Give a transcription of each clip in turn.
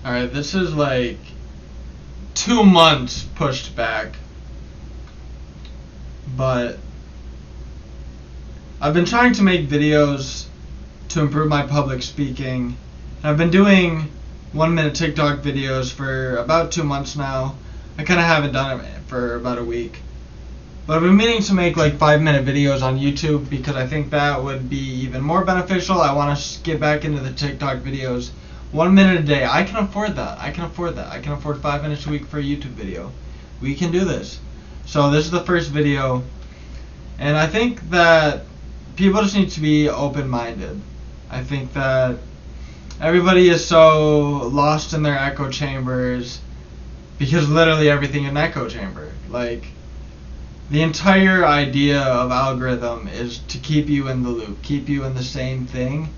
Alright, this is like 2 months pushed back. But I've been trying to make videos to improve my public speaking. I've been doing 1-minute TikTok videos for about 2 months now. I kind of haven't done it for about a week. But I've been meaning to make like 5-minute videos on YouTube because I think that would be even more beneficial. I want to get back into the TikTok videos. 1 minute a day. I can afford that. I can afford 5 minutes a week for a YouTube video. We can do this. So this is the first video. And I think that people just need to be open-minded. I think that everybody is so lost in their echo chambers because literally everything is an echo chamber. Like, the entire idea of algorithm is to keep you in the loop, keep you in the same thing.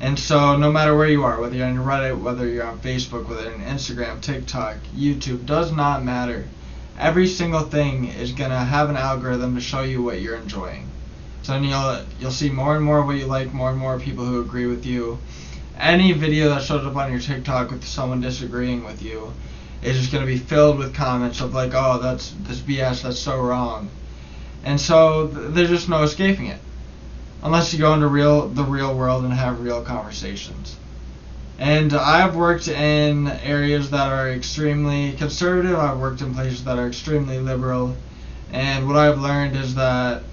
And so no matter where you are, whether you're on Reddit, whether you're on Facebook, whether you're on Instagram, TikTok, YouTube, does not matter. Every single thing is going to have an algorithm to show you what you're enjoying. So then you'll see more and more what you like, more and more people who agree with you. Any video that shows up on your TikTok with someone disagreeing with you is just going to be filled with comments of like, oh, that's BS, that's so wrong. And so there's just no escaping it. Unless you go into the real world and have real conversations. And I've worked in areas that are extremely conservative. I've worked in places that are extremely liberal. And what I've learned is that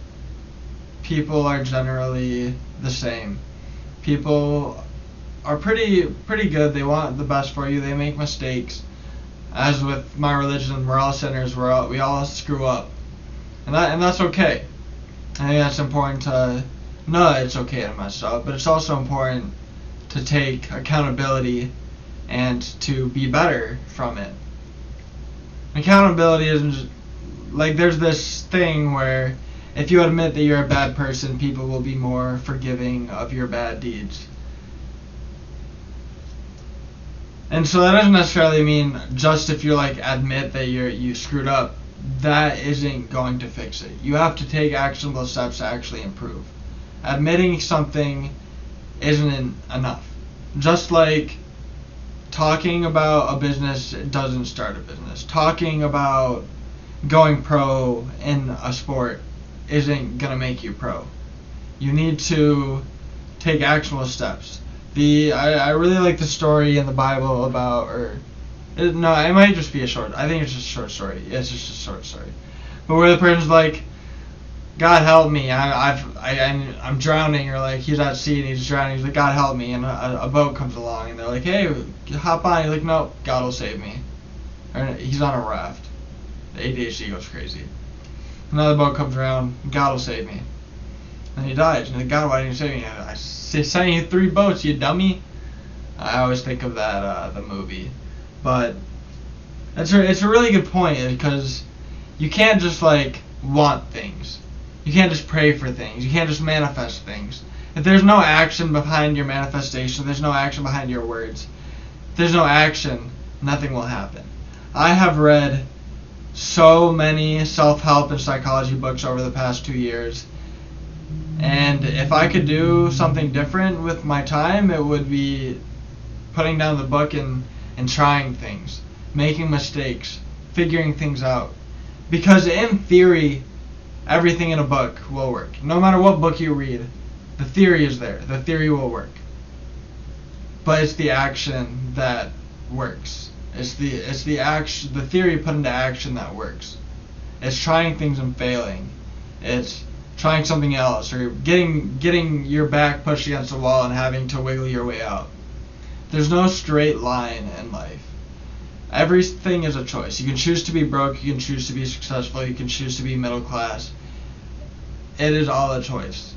people are generally the same. People are pretty good. They want the best for you. They make mistakes. As with my religion, we're all sinners. We all screw up. And that's okay. I think that's important to know that it's okay to mess up, but it's also important to take accountability and to be better from it. Accountability isn't just, like, there's this thing where if you admit that you're a bad person, people will be more forgiving of your bad deeds. And so that doesn't necessarily mean just if you like admit that you screwed up, that isn't going to fix it. You have to take actionable steps to actually improve. Admitting something isn't enough. Just like talking about a business doesn't start a business. Talking about going pro in a sport isn't going to make you pro. You need to take actionable steps. I really like the story in the Bible about, it might just be a short, I think it's just a short story. It's just a short story. But where the person's like, God help me, I'm drowning, or like he's at sea and he's drowning, he's like, God help me, and a boat comes along and they're like, hey, hop on. He's like, no, God will save me. Or he's on a raft. The ADHD goes crazy. Another boat comes around, God will save me. And he dies. And like, God, why didn't you save me? I sent you 3 boats, you dummy. I always think of that the movie. But it's a really good point, because you can't just like want things. You can't just pray for things. You can't just manifest things. If there's no action behind your manifestation, there's no action behind your words. If there's no action, nothing will happen. I have read so many self-help and psychology books over the past 2 years. And if I could do something different with my time, it would be putting down the book and trying things, making mistakes, figuring things out. Because in theory, everything in a book will work. No matter what book you read, the theory is there. The theory will work. But it's the action that works. It's the action, the theory put into action that works. It's trying things and failing. It's trying something else, or getting your back pushed against the wall and having to wiggle your way out. There's no straight line in life. Everything is a choice. You can choose to be broke, you can choose to be successful, you can choose to be middle class. It is all a choice.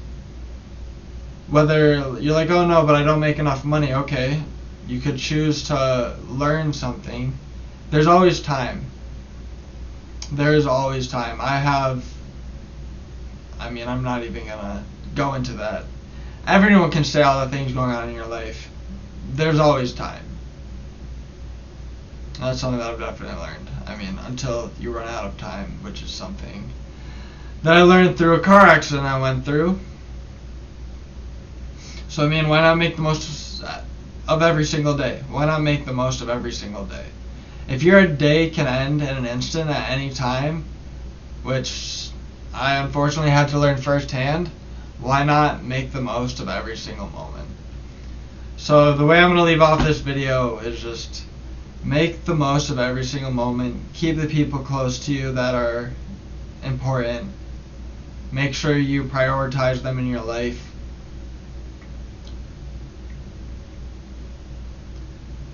Whether you're like, oh no, but I don't make enough money, okay. You could choose to learn something. There's always time. There is always time. I'm not even gonna go into that. Everyone can say all the things going on in your life. There's always time. That's something that I've definitely learned. Until you run out of time, which is something that I learned through a car accident I went through. So why not make the most of every single day? Why not make the most of every single day? If your day can end in an instant at any time, which I unfortunately had to learn firsthand, why not make the most of every single moment? So the way I'm going to leave off this video is just make the most of every single moment. Keep the people close to you that are important. Make sure you prioritize them in your life.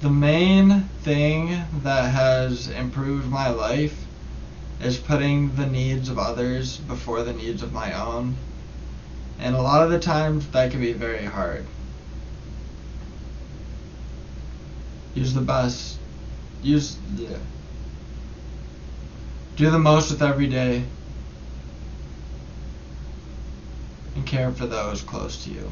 The main thing that has improved my life is putting the needs of others before the needs of my own. And a lot of the times that can be very hard. Do the most with every day and care for those close to you.